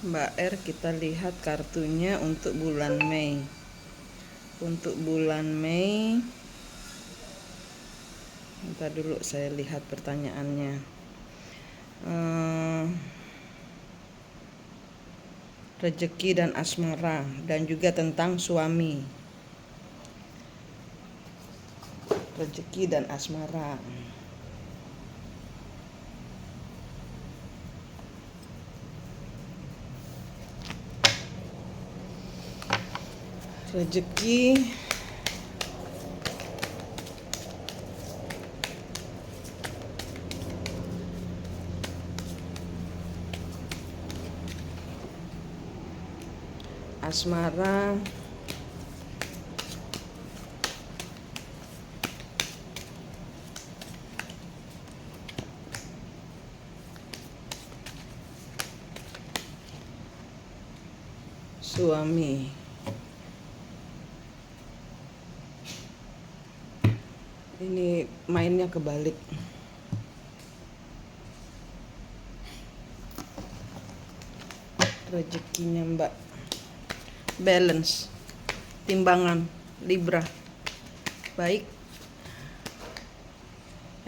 Mbak R, kita lihat kartunya untuk bulan Mei. Untuk bulan Mei, bentar dulu saya lihat pertanyaannya. Rezeki dan asmara, dan juga tentang suami. Rezeki dan asmara. Rezeki, asmara, suami. Ini mainnya kebalik. Rezekinya Mbak, balance, timbangan, Libra. Baik,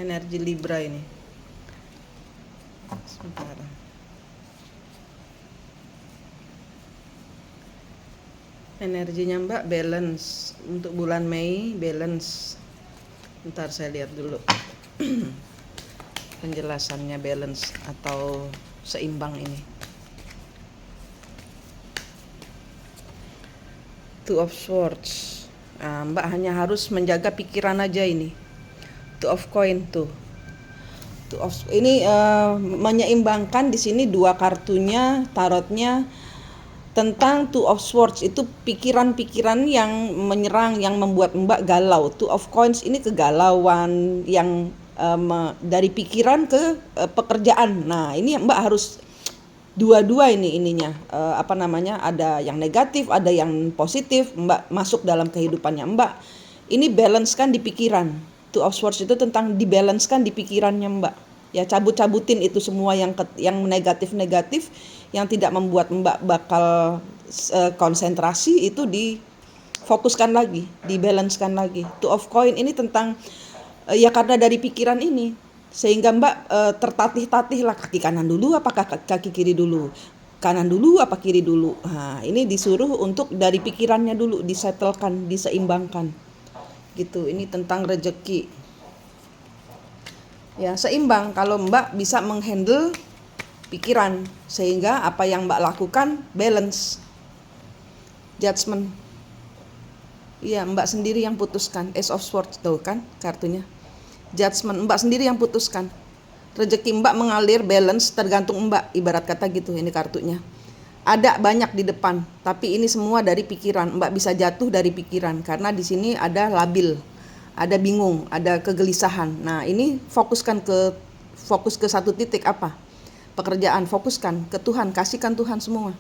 energi Libra ini. Sebentar. Energinya Mbak balance untuk bulan Mei, balance. Ntar saya lihat dulu penjelasannya balance atau seimbang ini. Two of Swords. Nah, Mbak hanya harus menjaga pikiran aja ini. Two of Coin tuh. Ini menyeimbangkan di sini dua kartunya, tarotnya tentang Two of Swords, itu pikiran-pikiran yang menyerang, yang membuat Mbak galau. Two of Coins ini kegalauan yang dari pikiran ke pekerjaan. Nah, ini Mbak harus dua-dua ininya ada yang negatif, ada yang positif. Mbak masuk dalam kehidupannya Mbak. Ini balance kan di pikiran. Two of Swords itu tentang dibalance kan di pikirannya Mbak. Ya, cabut-cabutin itu semua yang negatif-negatif yang tidak membuat Mbak bakal konsentrasi, itu difokuskan lagi, dibalancekan lagi. Two of Coin ini tentang ya karena dari pikiran ini sehingga Mbak tertatih-tatih lah, kaki kanan dulu apa kaki kiri dulu, kanan dulu apa kiri dulu. Nah, ini disuruh untuk dari pikirannya dulu disetelkan, diseimbangkan gitu. Ini tentang rezeki ya, seimbang kalau Mbak bisa menghandle pikiran sehingga apa yang Mbak lakukan balance. Judgment, iya Mbak sendiri yang putuskan. Ace of Swords tuh kan kartunya. Judgment, Mbak sendiri yang putuskan. Rezeki Mbak mengalir balance tergantung Mbak, ibarat kata gitu. Ini kartunya ada banyak di depan, tapi ini semua dari pikiran. Mbak bisa jatuh dari pikiran karena di sini ada labil, ada bingung, ada kegelisahan. Nah, ini fokus ke satu titik, apa? Pekerjaan, fokuskan ke Tuhan, kasihkan Tuhan semua.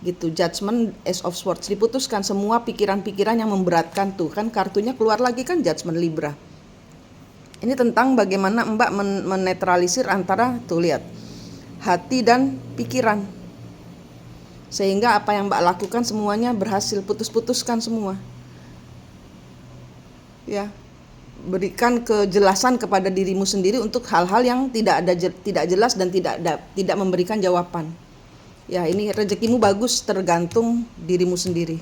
Gitu. Judgment, Ace of Swords, diputuskan semua pikiran-pikiran yang memberatkan tuh. Kan kartunya keluar lagi kan Judgment Libra. Ini tentang bagaimana Mbak menetralisir antara tuh, lihat, hati dan pikiran. Sehingga apa yang Mbak lakukan semuanya berhasil, putus-putuskan semua. Ya, berikan kejelasan kepada dirimu sendiri untuk hal-hal yang tidak jelas dan tidak memberikan jawaban. Ya, ini rezekimu bagus tergantung dirimu sendiri.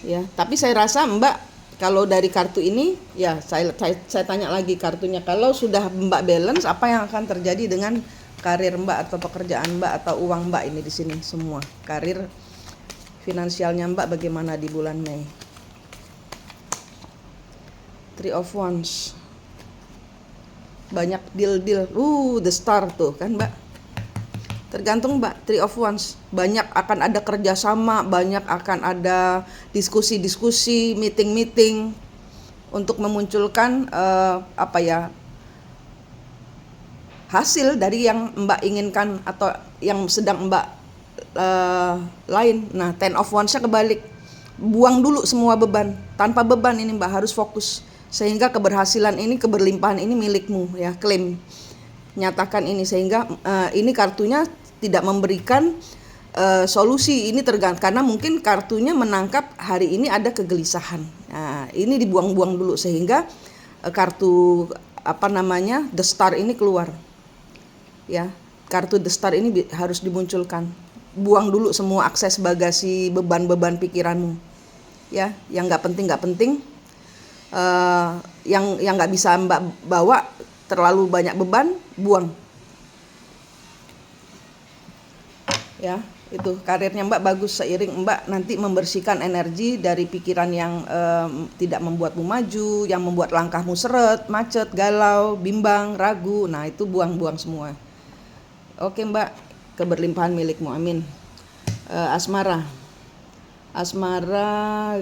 Ya, tapi saya rasa Mbak kalau dari kartu ini ya saya tanya lagi kartunya, kalau sudah Mbak balance, apa yang akan terjadi dengan karir Mbak atau pekerjaan Mbak atau uang Mbak ini di sini semua. Karir finansialnya Mbak bagaimana di bulan Mei? Three of Wands. Banyak deal, the Star tuh kan Mbak. Tergantung Mbak, Three of Wands. Banyak akan ada kerjasama, banyak akan ada diskusi-diskusi, meeting-meeting untuk memunculkan hasil dari yang Mbak inginkan atau yang sedang Mbak lain. Nah, Ten of Wands-nya kebalik. Buang dulu semua beban. Tanpa beban ini Mbak harus fokus. Sehingga keberhasilan ini, keberlimpahan ini milikmu ya, klaim. nyatakan ini, sehingga ini kartunya tidak memberikan solusi. Ini tergantung karena mungkin kartunya menangkap hari ini ada kegelisahan. Nah, ini dibuang-buang dulu sehingga kartu The Star ini keluar. Ya, kartu The Star ini harus dimunculkan. Buang dulu semua akses bagasi beban-beban pikiranmu. Ya, yang nggak penting. Yang nggak bisa Mbak bawa, terlalu banyak beban, buang. Ya, itu karirnya Mbak bagus seiring Mbak nanti membersihkan energi dari pikiran yang tidak membuatmu maju, yang membuat langkahmu seret, macet, galau, bimbang, ragu. Nah, itu buang-buang semua. Oke Mbak, keberlimpahan milikmu, amin. Asmara Asmara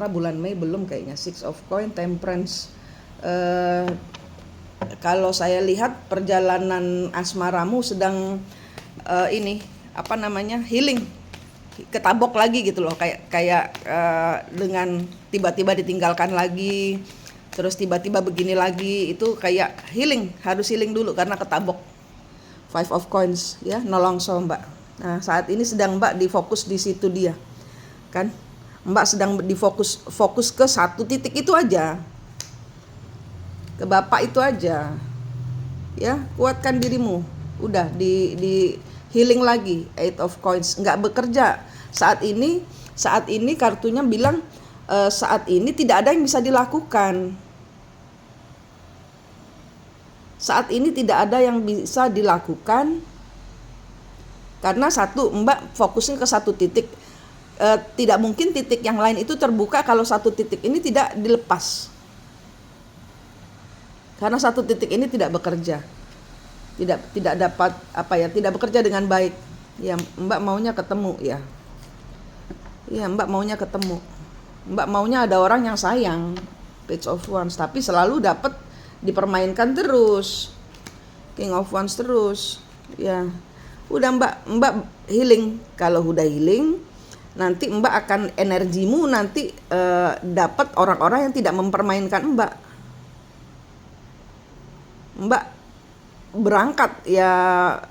bulan Mei belum kayaknya. Six of Coin, Temperance. Kalau saya lihat perjalanan asmaramu sedang healing, ketabok lagi gitu loh, kayak dengan tiba-tiba ditinggalkan lagi, terus tiba-tiba begini lagi, itu kayak healing, harus healing dulu karena ketabok. Five of Coins, ya, nolongso Mbak. Nah, saat ini sedang Mbak difokus di situ dia, kan? Mbak sedang fokus ke satu titik itu aja, ke Bapak itu aja, ya. Kuatkan dirimu, udah di healing lagi. Eight of Coins, nggak bekerja saat ini kartunya bilang saat ini tidak ada yang bisa dilakukan. Saat ini tidak ada yang bisa dilakukan karena Mbak fokusnya ke satu titik. Tidak mungkin titik yang lain itu terbuka kalau satu titik ini tidak dilepas. Karena satu titik ini tidak bekerja. Tidak dapat tidak bekerja dengan baik. Ya, Mbak maunya ketemu, ya. Iya, Mbak maunya ketemu. Mbak maunya ada orang yang sayang. Page of Wands, tapi selalu dapat dipermainkan terus. King of Wands terus. Ya. Udah Mbak healing. Kalau udah healing, nanti Mbak akan energimu nanti dapat orang-orang yang tidak mempermainkan Mbak. Mbak berangkat, ya,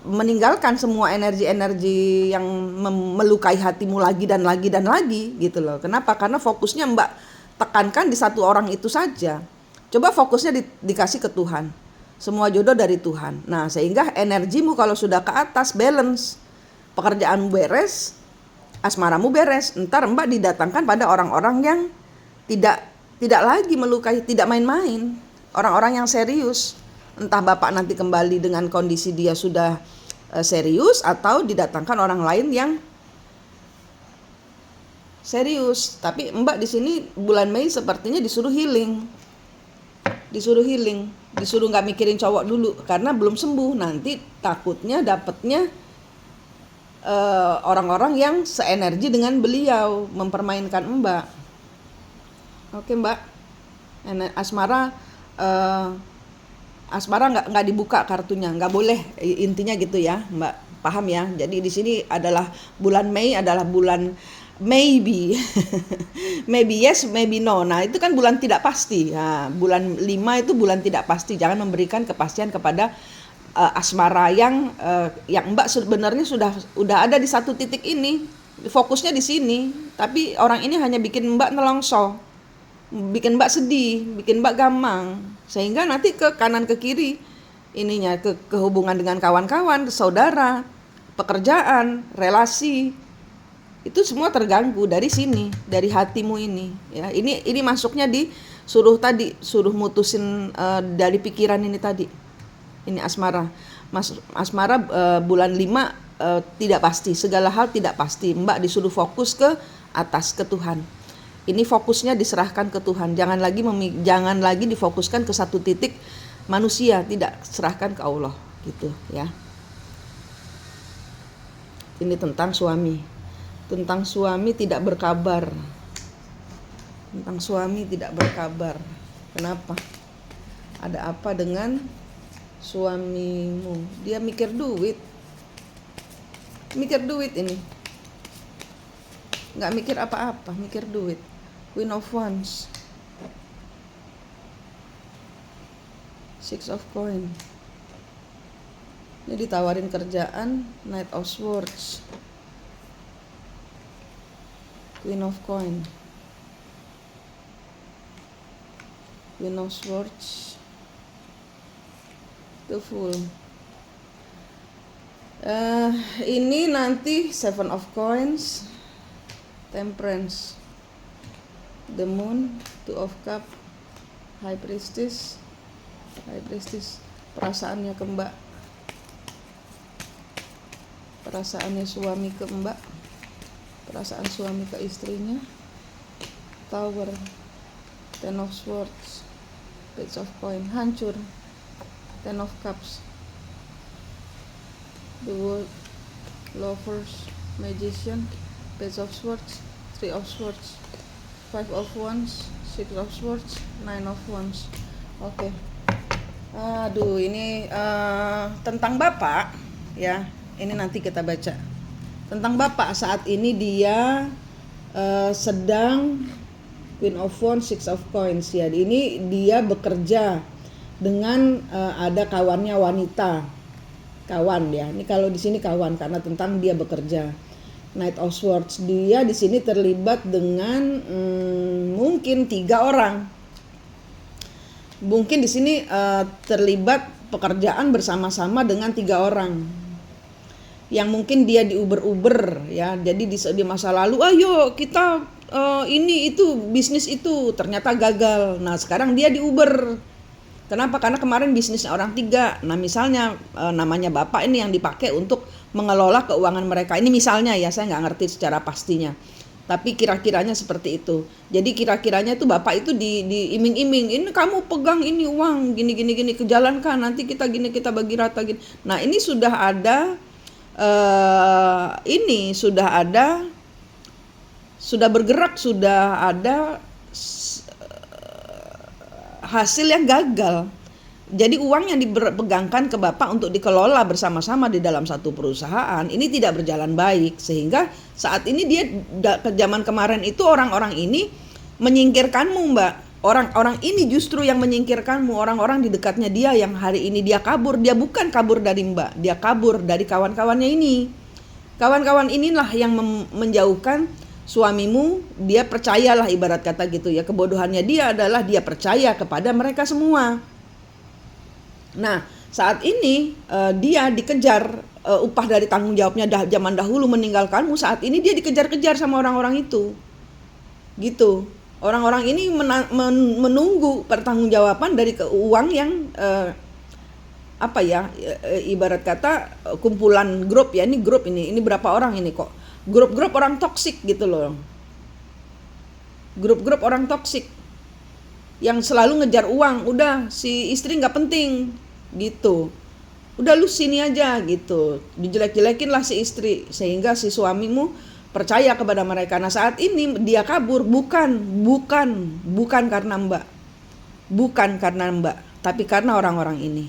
meninggalkan semua energi-energi yang melukai hatimu lagi dan lagi gitu loh. Kenapa? Karena fokusnya Mbak tekankan di satu orang itu saja. Coba fokusnya dikasih ke Tuhan. Semua jodoh dari Tuhan. Nah, sehingga energimu kalau sudah ke atas balance, pekerjaanmu beres, asmaramu beres, ntar Mbak didatangkan pada orang-orang yang tidak lagi melukai, tidak main-main, orang-orang yang serius. Entah Bapak nanti kembali dengan kondisi dia sudah serius, atau didatangkan orang lain yang serius. Tapi Mbak di sini bulan Mei sepertinya disuruh healing, disuruh nggak mikirin cowok dulu karena belum sembuh. Nanti takutnya dapetnya orang-orang yang seenergi dengan beliau, mempermainkan Mbak. Oke Mbak, asmara nggak dibuka kartunya, nggak boleh, intinya gitu ya Mbak, paham ya. Jadi di sini adalah bulan Mei adalah bulan maybe, maybe yes, maybe no. Nah, itu kan bulan tidak pasti. Nah, bulan 5 itu bulan tidak pasti. Jangan memberikan kepastian kepada asmara yang Mbak sebenarnya sudah ada di satu titik ini, fokusnya di sini. Tapi orang ini hanya bikin Mbak nelongso, bikin Mbak sedih, bikin Mbak gamang, sehingga nanti ke kanan ke kiri ininya, ke hubungan dengan kawan-kawan, saudara, pekerjaan, relasi, itu semua terganggu dari sini, dari hatimu ini, ya. Ini masuknya suruh mutusin dari pikiran ini tadi. Ini asmara. Asmara bulan 5 tidak pasti, segala hal tidak pasti. Mbak disuruh fokus ke atas, ke Tuhan. Ini fokusnya diserahkan ke Tuhan. Jangan lagi difokuskan ke satu titik manusia, tidak, serahkan ke Allah gitu, ya. Ini tentang suami. Tentang suami tidak berkabar. Tentang suami tidak berkabar. Kenapa? Ada apa dengan suamimu? Dia mikir duit. Mikir duit ini. Nggak mikir apa-apa, mikir duit. Queen of Wands. Six of Coin. Ini ditawarin kerjaan. Knight of Swords, Queen of Coin, Queen of Swords, The Fool. Ini nanti Seven of Coins, Temperance, The Moon, Two of Cup, High Priestess. Perasaannya ke Mbak, perasaannya suami ke Mbak, perasaan suami ke istrinya. Tower, Ten of Swords, Page of Coin, hancur. Ten of Cups, The World, Lovers, Magician, Page of Swords, Three of Swords, Five of Wands, Six of Swords, Nine of Wands. Oke. Aduh, ini tentang Bapak ya. Ini nanti kita baca. Tentang Bapak saat ini dia sedang Queen of Wands, Six of Coins ya. Ini dia bekerja dengan ada kawannya wanita. Kawan ya. Ini kalau di sini kawan karena tentang dia bekerja. Knight of Swords, dia di sini terlibat dengan mungkin 3 orang. Mungkin di sini terlibat pekerjaan bersama-sama dengan 3 orang. Yang mungkin dia diuber-uber ya. Jadi di masa lalu, ayo kita ini itu bisnis itu ternyata gagal. Nah, sekarang dia diuber. Kenapa? Karena kemarin bisnisnya orang 3. Nah, misalnya namanya Bapak ini yang dipakai untuk mengelola keuangan mereka. Ini misalnya ya, saya nggak ngerti secara pastinya. Tapi kira-kiranya seperti itu. Jadi kira-kiranya itu Bapak itu diiming-iming, ini kamu pegang ini uang gini kejalankan, nanti kita gini, kita bagi rata gini. Nah, ini sudah ada sudah bergerak, sudah ada hasil yang gagal. Jadi uang yang dipegangkan ke Bapak untuk dikelola bersama-sama di dalam satu perusahaan ini tidak berjalan baik, sehingga saat ini dia ke zaman kemarin itu orang-orang ini menyingkirkanmu, Mbak. Orang-orang ini justru yang menyingkirkanmu, orang-orang di dekatnya dia yang hari ini dia kabur. Dia bukan kabur dari Mbak, dia kabur dari kawan-kawannya ini. Kawan-kawan inilah yang menjauhkan suamimu. Dia percayalah, ibarat kata gitu ya. Kebodohannya dia adalah dia percaya kepada mereka semua. Nah, saat ini dia dikejar upah dari tanggung jawabnya zaman dahulu meninggalkanmu. Saat ini dia dikejar-kejar sama orang-orang itu. Gitu. Orang-orang ini menunggu pertanggungjawaban dari uang yang ibarat kata kumpulan grup ya. Ini grup ini berapa orang ini kok? Grup-grup orang toksik gitu loh. Grup-grup orang toksik yang selalu ngejar uang. Udah, si istri nggak penting gitu, udah lu sini aja gitu, dijelek-jelekin lah si istri sehingga si suamimu percaya kepada mereka. Nah, saat ini dia kabur bukan karena Mbak, tapi karena orang-orang ini.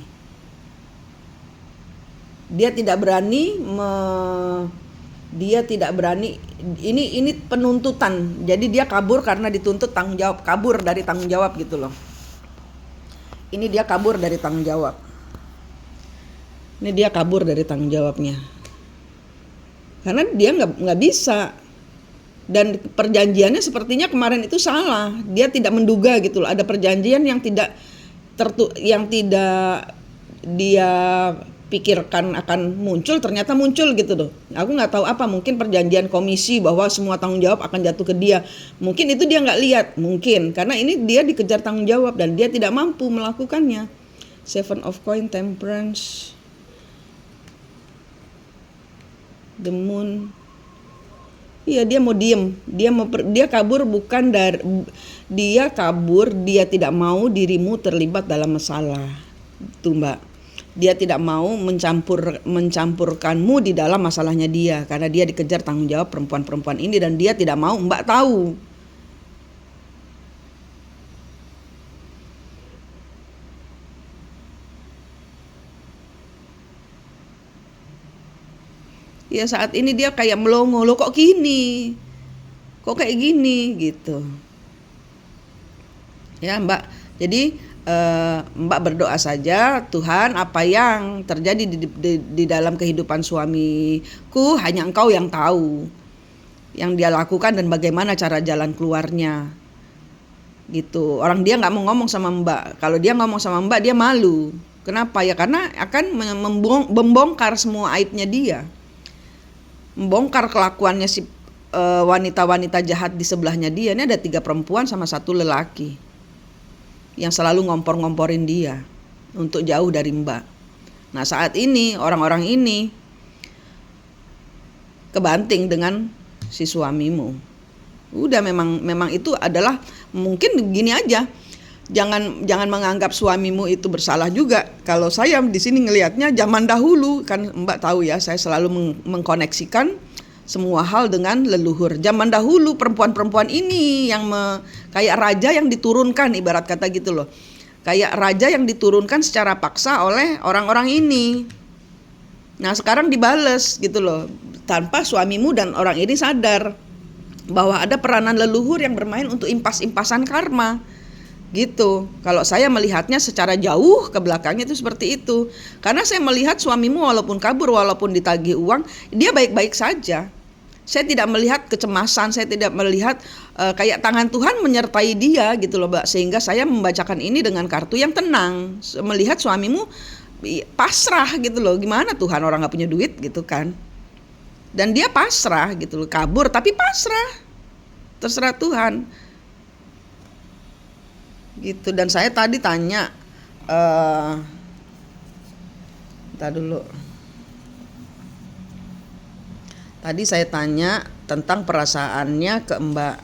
Dia tidak berani ini penuntutan. Jadi dia kabur karena dituntut tanggung jawab, kabur dari tanggung jawab gitu loh. Ini dia kabur dari tanggung jawab. Ini dia kabur dari tanggung jawabnya. Karena dia nggak bisa. Dan perjanjiannya sepertinya kemarin itu salah. Dia tidak menduga gitu loh. Ada perjanjian yang tidak dia pikirkan akan muncul, ternyata muncul gitu loh. Aku nggak tahu apa, mungkin perjanjian komisi bahwa semua tanggung jawab akan jatuh ke dia. Mungkin itu dia nggak lihat, mungkin karena ini dia dikejar tanggung jawab dan dia tidak mampu melakukannya. Seven of Coin, Temperance, The Moon. Iya, dia mau diem, dia kabur bukan dari dia kabur, dia tidak mau dirimu terlibat dalam masalah. Tuh Mbak. Dia tidak mau mencampurkanmu di dalam masalahnya dia karena dia dikejar tanggung jawab perempuan-perempuan ini dan dia tidak mau Mbak tahu. Ya saat ini dia kayak melongo, lo kok gini? Kok kayak gini gitu. Ya Mbak, jadi Mbak berdoa saja, Tuhan, apa yang terjadi di dalam kehidupan suamiku hanya Engkau yang tahu, yang dia lakukan dan bagaimana cara jalan keluarnya. Gitu. Orang dia nggak mau ngomong sama Mbak. Kalau dia ngomong sama Mbak, dia malu. Kenapa ya? Karena akan membongkar semua aibnya dia, membongkar kelakuannya si wanita-wanita jahat di sebelahnya dia. Ini ada 3 perempuan sama 1 lelaki yang selalu ngompor-ngomporin dia untuk jauh dari Mbak. Nah, saat ini orang-orang ini kebanting dengan si suamimu. Udah memang itu adalah mungkin gini aja. Jangan menganggap suamimu itu bersalah juga. Kalau saya di sini ngelihatnya zaman dahulu, kan Mbak tahu ya, saya selalu mengkoneksikan semua hal dengan leluhur. Zaman dahulu perempuan-perempuan ini yang kayak raja yang diturunkan, ibarat kata gitu loh. Kayak raja yang diturunkan secara paksa oleh orang-orang ini. Nah, sekarang dibales gitu loh, tanpa suamimu dan orang ini sadar bahwa ada peranan leluhur yang bermain untuk impas-impasan karma. Gitu. Kalau saya melihatnya secara jauh ke belakangnya itu seperti itu. Karena saya melihat suamimu walaupun kabur, walaupun ditagih uang, dia baik-baik saja. Saya tidak melihat kecemasan, saya tidak melihat kayak tangan Tuhan menyertai dia gitu loh, Mbak. Sehingga saya membacakan ini dengan kartu yang tenang. Melihat suamimu pasrah gitu loh. Gimana Tuhan, orang gak punya duit gitu kan. Dan dia pasrah gitu loh, kabur tapi pasrah. Terserah Tuhan. Gitu. Dan saya tadi tanya entar dulu. Tadi saya tanya tentang perasaannya ke Mbak.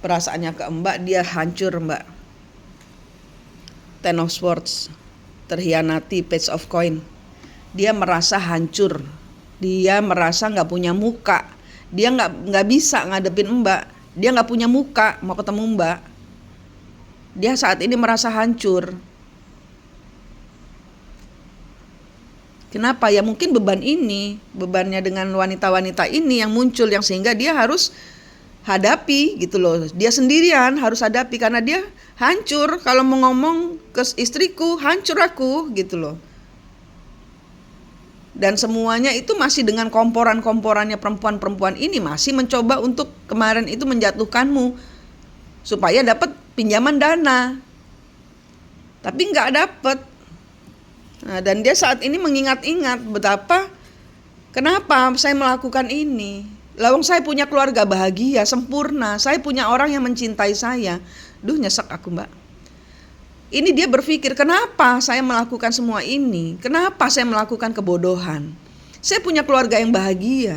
Perasaannya ke Mbak, dia hancur, Mbak. Ten of Swords, terhianati, Page of Coin. Dia merasa hancur. Dia merasa nggak punya muka. Dia nggak bisa ngadepin Mbak. Dia nggak punya muka mau ketemu Mbak. Dia saat ini merasa hancur. Kenapa? Ya mungkin bebannya dengan wanita-wanita ini yang muncul, yang sehingga dia harus hadapi gitu loh. Dia sendirian harus hadapi karena dia hancur. Kalau mau ngomong ke istriku, hancur aku gitu loh. Dan semuanya itu masih dengan komporan-komporannya perempuan-perempuan ini masih mencoba untuk kemarin itu menjatuhkanmu supaya dapat pinjaman dana. Tapi nggak dapat. Nah, dan dia saat ini mengingat-ingat betapa kenapa saya melakukan ini. Lawang saya punya keluarga bahagia, sempurna. Saya punya orang yang mencintai saya. Duh, nyesek aku, Mbak. Ini dia berpikir, kenapa saya melakukan semua ini? Kenapa saya melakukan kebodohan? Saya punya keluarga yang bahagia.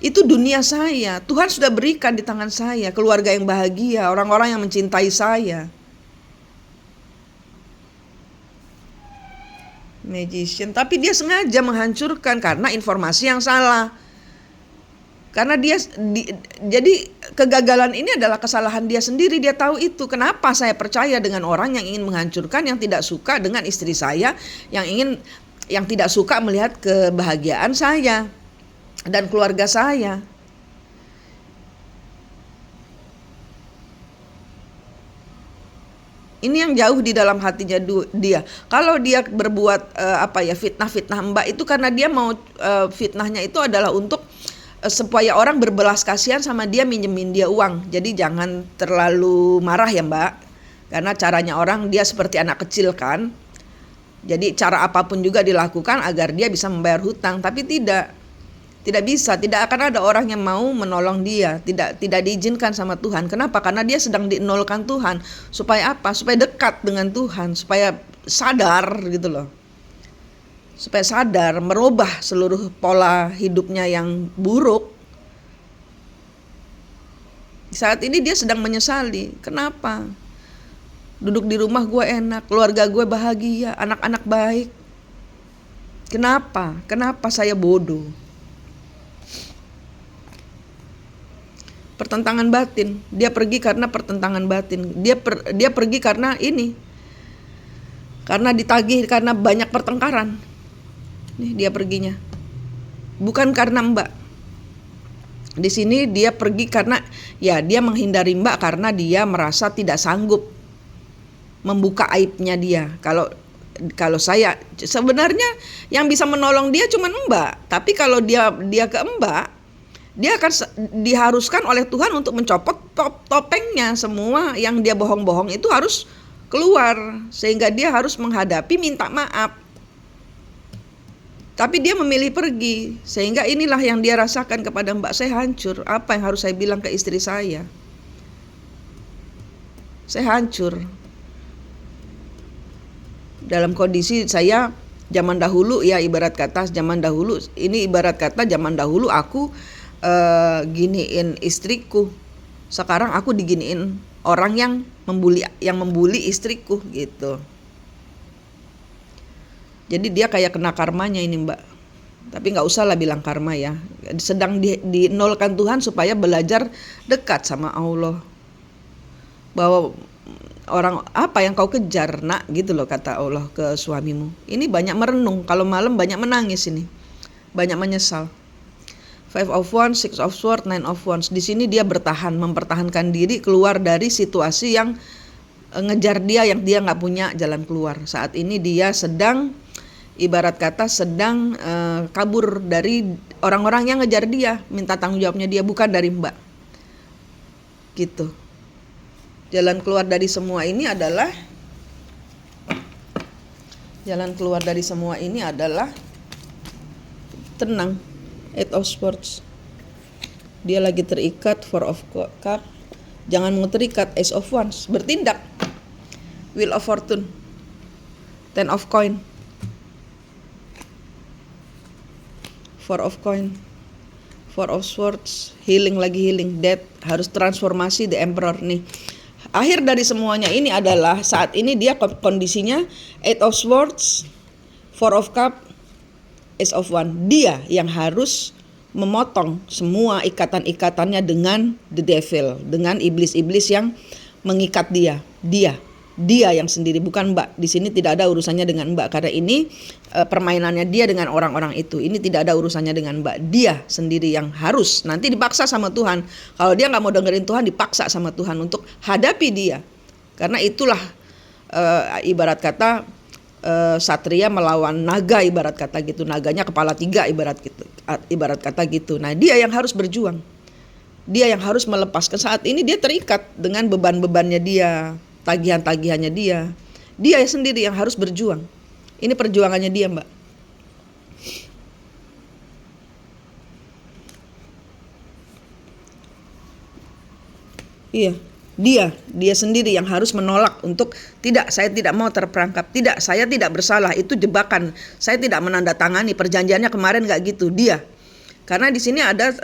Itu dunia saya. Tuhan sudah berikan di tangan saya keluarga yang bahagia, orang-orang yang mencintai saya. Magician, tapi dia sengaja menghancurkan karena informasi yang salah. Karena jadi kegagalan ini adalah kesalahan dia sendiri. Dia tahu itu. Kenapa saya percaya dengan orang yang ingin menghancurkan, yang tidak suka dengan istri saya, yang tidak suka melihat kebahagiaan saya dan keluarga saya. Ini yang jauh di dalam hatinya dia. Kalau dia berbuat fitnah-fitnah Mbak itu karena dia mau fitnahnya itu adalah untuk supaya orang berbelas kasihan sama dia, minjemin dia uang. Jadi jangan terlalu marah ya Mbak. Karena caranya orang, dia seperti anak kecil kan. Jadi cara apapun juga dilakukan agar dia bisa membayar hutang. Tapi tidak bisa, tidak akan ada orang yang mau menolong dia. Tidak diizinkan sama Tuhan. Kenapa? Karena dia sedang dinolkan Tuhan. Supaya apa? Supaya dekat dengan Tuhan, supaya sadar gitu loh. Supaya sadar, merubah seluruh pola hidupnya yang buruk. Saat ini dia sedang menyesali. Kenapa? Duduk di rumah gue enak, keluarga gue bahagia, anak-anak baik. Kenapa? Kenapa saya bodoh? Pertentangan batin. Dia pergi karena pertentangan batin. Dia pergi karena ini. Karena ditagih, karena banyak pertengkaran. Nih dia perginya. Bukan karena Mbak. Di sini dia pergi karena ya dia menghindari Mbak karena dia merasa tidak sanggup. membuka aibnya dia. Kalau saya sebenarnya yang bisa menolong dia cuma Mbak, tapi kalau dia ke Mbak, dia akan diharuskan oleh Tuhan untuk mencopot topengnya. Semua yang dia bohong-bohong itu harus keluar, sehingga dia harus menghadapi minta maaf. Tapi dia memilih pergi, sehingga inilah yang dia rasakan kepada Mbak. Saya hancur, apa yang harus saya bilang ke istri saya? Saya hancur. Dalam kondisi saya zaman dahulu ya, ibarat kata zaman dahulu, ini ibarat kata zaman dahulu aku giniin istriku. Sekarang aku diginiin orang yang membuli istriku gitu. Jadi dia kayak kena karmanya ini Mbak. Tapi gak usah lah bilang karma ya. Sedang dinolkan Tuhan supaya belajar dekat sama Allah. Bahwa orang apa yang kau kejar nak, gitu loh kata Allah ke suamimu. Ini banyak merenung, kalau malam banyak menangis ini. Banyak menyesal. 5 of Wands, 6 of Swords, 9 of Wands. Di sini dia bertahan, mempertahankan diri keluar dari situasi yang ngejar dia, yang dia gak punya jalan keluar. Saat ini dia sedang ibarat kata sedang kabur dari orang-orang yang ngejar dia, minta tanggung jawabnya dia, bukan dari Mbak. Gitu. Jalan keluar dari semua ini adalah tenang. 8 of Swords. Dia lagi terikat. 4 of Cup. Jangan mau terikat. Ace of Wands. Bertindak. Wheel of Fortune. 10 of Coin. 4 of Coin. 4 of Swords. Healing lagi healing. Death. Harus transformasi. The Emperor nih. Akhir dari semuanya ini adalah saat ini dia kondisinya 8 of Swords, 4 of Cup, Ace of Wands. Dia yang harus memotong semua ikatan-ikatannya dengan the devil, dengan iblis-iblis yang mengikat dia. Dia yang sendiri, bukan Mbak. Di sini tidak ada urusannya dengan Mbak, karena ini permainannya dia dengan orang-orang itu. Ini tidak ada urusannya dengan Mbak. Dia sendiri yang harus nanti dipaksa sama Tuhan. Kalau dia nggak mau dengerin Tuhan, dipaksa sama Tuhan untuk hadapi dia. Karena itulah ibarat kata satria melawan naga, ibarat kata gitu. Naganya kepala 3 ibarat kata gitu. Nah, dia yang harus berjuang. Dia yang harus melepaskan. Saat ini dia terikat dengan beban-bebannya dia, tagihan-tagihannya dia. Dia sendiri yang harus berjuang. Ini perjuangannya dia, Mbak. Iya, dia sendiri yang harus menolak untuk saya tidak mau terperangkap. Tidak, saya tidak bersalah. Itu jebakan. Saya tidak menandatangani perjanjiannya kemarin, nggak gitu. Dia. Karena di sini ada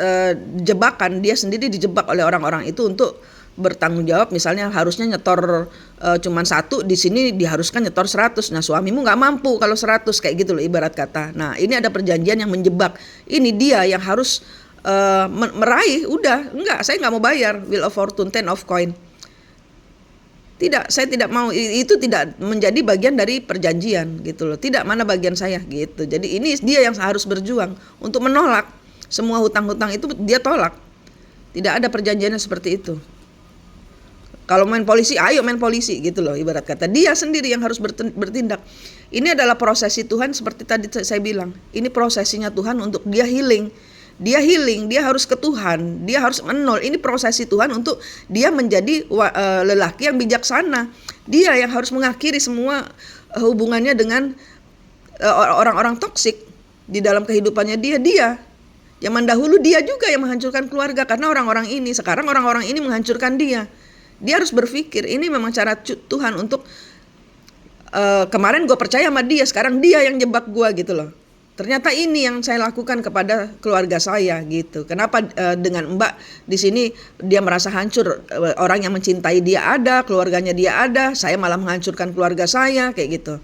jebakan. Dia sendiri dijebak oleh orang-orang itu untuk bertanggung jawab. Misalnya harusnya nyetor cuman 1, di sini diharuskan nyetor 100. Nah, suamimu nggak mampu kalau 100, kayak gitu loh ibarat kata. Nah, ini ada perjanjian yang menjebak. Ini dia yang harus meraih. Udah, enggak, saya nggak mau bayar. Wheel of Fortune, 10 of Coin. Tidak, saya tidak mau. Itu tidak menjadi bagian dari perjanjian gitu loh. Tidak, mana bagian saya gitu. Jadi ini dia yang harus berjuang untuk menolak semua hutang-hutang itu. Dia tolak. Tidak ada perjanjiannya seperti itu. Kalau main polisi, ayo main polisi gitu loh ibarat kata. Dia sendiri yang harus bertindak. Ini adalah prosesi Tuhan seperti tadi saya bilang. Ini prosesinya Tuhan untuk dia healing. Dia healing, dia harus ke Tuhan. Dia harus menol. Ini prosesi Tuhan untuk dia menjadi lelaki yang bijaksana. Dia yang harus mengakhiri semua hubungannya dengan orang-orang toksik di dalam kehidupannya dia. Zaman dahulu dia juga yang menghancurkan keluarga karena orang-orang ini. Sekarang orang-orang ini menghancurkan dia. Dia harus berpikir, ini memang cara Tuhan untuk kemarin gue percaya sama dia, sekarang dia yang jebak gue gitu loh. Ternyata ini yang saya lakukan kepada keluarga saya gitu. Kenapa dengan Mbak di sini dia merasa hancur, orang yang mencintai dia ada, keluarganya dia ada, saya malah menghancurkan keluarga saya kayak gitu.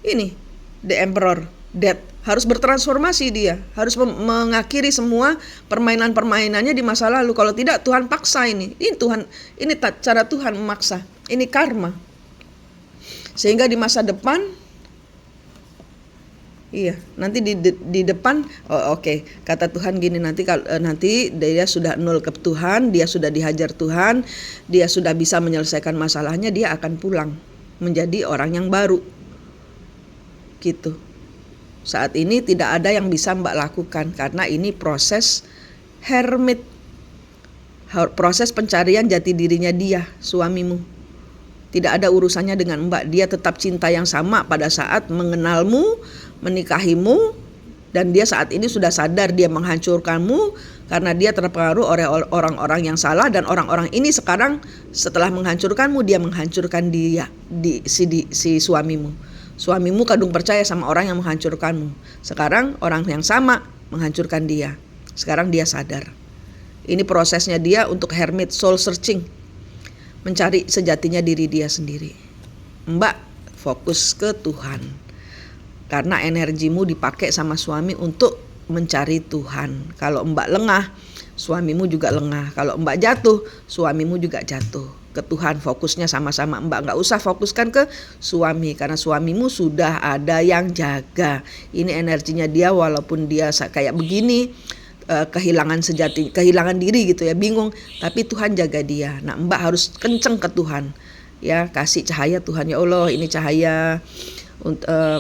Ini The Emperor, Death, harus bertransformasi dia, harus mengakhiri semua permainan-permainannya di masa lalu. Kalau tidak Tuhan paksa ini Tuhan, ini cara Tuhan memaksa, ini karma. Sehingga di masa depan Iya, nanti di depan, oh, oke. Kata Tuhan gini, nanti dia sudah nol ke Tuhan, dia sudah dihajar Tuhan, dia sudah bisa menyelesaikan masalahnya, dia akan pulang menjadi orang yang baru. Gitu. Saat ini tidak ada yang bisa Mbak lakukan karena ini proses hermit. Proses pencarian jati dirinya dia, suamimu. Tidak ada urusannya dengan Mbak, dia tetap cinta yang sama pada saat mengenalmu, menikahimu, dan dia saat ini sudah sadar dia menghancurkanmu karena dia terpengaruh oleh orang-orang yang salah, dan orang-orang ini sekarang setelah menghancurkanmu dia menghancurkan dia, si suamimu. Suamimu kadung percaya sama orang yang menghancurkanmu. Sekarang orang yang sama menghancurkan dia. Sekarang dia sadar. Ini prosesnya dia untuk hermit, soul searching, mencari sejatinya diri dia sendiri. Mbak fokus ke Tuhan. Karena energimu dipakai sama suami untuk mencari Tuhan. Kalau Mbak lengah, suamimu juga lengah. Kalau Mbak jatuh, suamimu juga jatuh. Ke Tuhan fokusnya sama-sama. Mbak gak usah fokuskan ke suami, karena suamimu sudah ada yang jaga. Ini energinya dia, walaupun dia kayak begini, kehilangan diri gitu ya, bingung, tapi Tuhan jaga dia. Nah, Mbak harus kenceng ke Tuhan. Ya, kasih cahaya Tuhan, ya Allah, ini cahaya.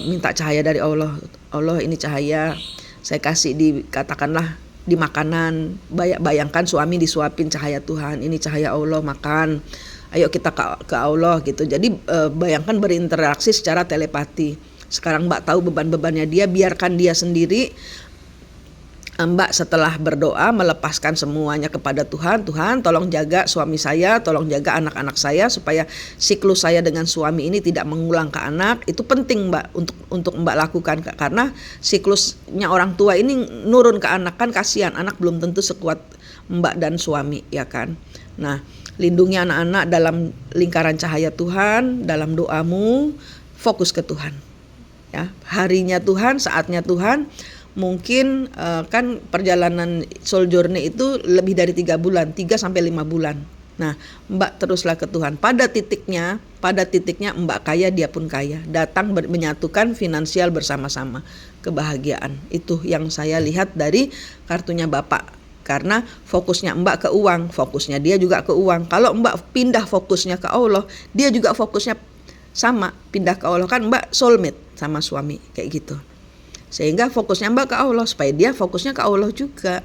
Minta cahaya dari Allah. Allah, ini cahaya saya kasih katakanlah di makanan. Bayangkan suami disuapin cahaya Tuhan, ini cahaya Allah, makan. Ayo kita ke Allah gitu. Jadi bayangkan berinteraksi secara telepati. Sekarang Mbak tahu beban-bebannya dia, biarkan dia sendiri. Mbak setelah berdoa melepaskan semuanya kepada Tuhan. Tuhan, tolong jaga suami saya, tolong jaga anak-anak saya supaya siklus saya dengan suami ini tidak mengulang ke anak. Itu penting Mbak untuk Mbak lakukan, karena siklusnya orang tua ini nurun ke anak, kan kasihan, anak belum tentu sekuat Mbak dan suami, ya kan. Nah, lindungi anak-anak dalam lingkaran cahaya Tuhan, dalam doamu, fokus ke Tuhan. Ya, harinya Tuhan, saatnya Tuhan. Mungkin kan perjalanan soul journey itu lebih dari 3 bulan, 3 sampai 5 bulan. Nah, Mbak teruslah ke Tuhan. Pada titiknya Mbak kaya, dia pun kaya. Datang menyatukan finansial bersama-sama, kebahagiaan. Itu yang saya lihat dari kartunya Bapak. Karena fokusnya Mbak ke uang, fokusnya dia juga ke uang. Kalau Mbak pindah fokusnya ke Allah, dia juga fokusnya sama, pindah ke Allah. Kan Mbak soulmate sama suami, kayak gitu. Sehingga fokusnya Mbak ke Allah, supaya dia fokusnya ke Allah juga.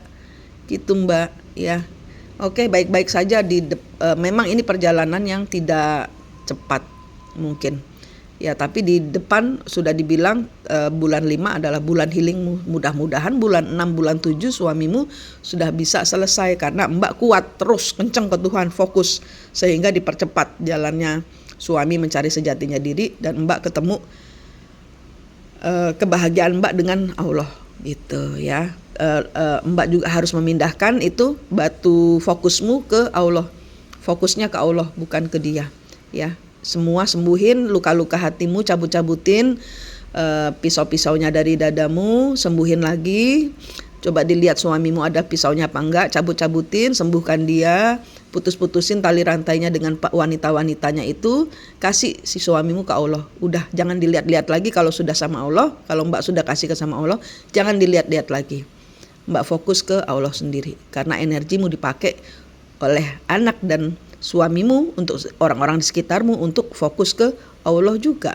Gitu Mbak, ya. Oke, baik-baik saja. Memang ini perjalanan yang tidak cepat mungkin. Ya, tapi di depan sudah dibilang bulan 5 adalah bulan healingmu. Mudah-mudahan bulan 6, bulan 7 suamimu sudah bisa selesai, karena Mbak kuat terus kenceng ke Tuhan, fokus, sehingga dipercepat jalannya suami mencari sejatinya diri, dan Mbak ketemu kebahagiaan Mbak dengan Allah gitu ya. Mbak juga harus memindahkan itu batu fokusmu ke Allah. Fokusnya ke Allah, bukan ke dia, ya. Semua sembuhin luka-luka hatimu, cabut-cabutin pisau-pisaunya dari dadamu, sembuhin lagi. Coba dilihat suamimu ada pisaunya apa enggak, cabut-cabutin, sembuhkan dia, putus-putusin tali rantainya dengan wanita-wanitanya itu, kasih si suamimu ke Allah. Udah, jangan dilihat-lihat lagi kalau sudah sama Allah. Kalau Mbak sudah kasih ke sama Allah, jangan dilihat-lihat lagi. Mbak fokus ke Allah sendiri, karena energimu dipakai oleh anak dan suamimu, untuk orang-orang di sekitarmu, untuk fokus ke Allah juga.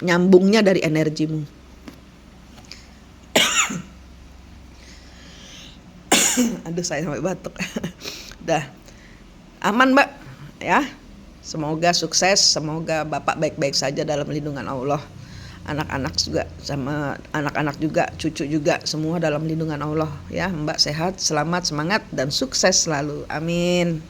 Nyambungnya dari energimu. Aduh, saya sampai batuk. Dah, aman Mbak ya. Semoga sukses, semoga Bapak baik-baik saja dalam lindungan Allah. Anak-anak juga, sama anak-anak juga, cucu juga, semua dalam lindungan Allah ya. Mbak sehat, selamat, semangat, dan sukses selalu. Amin.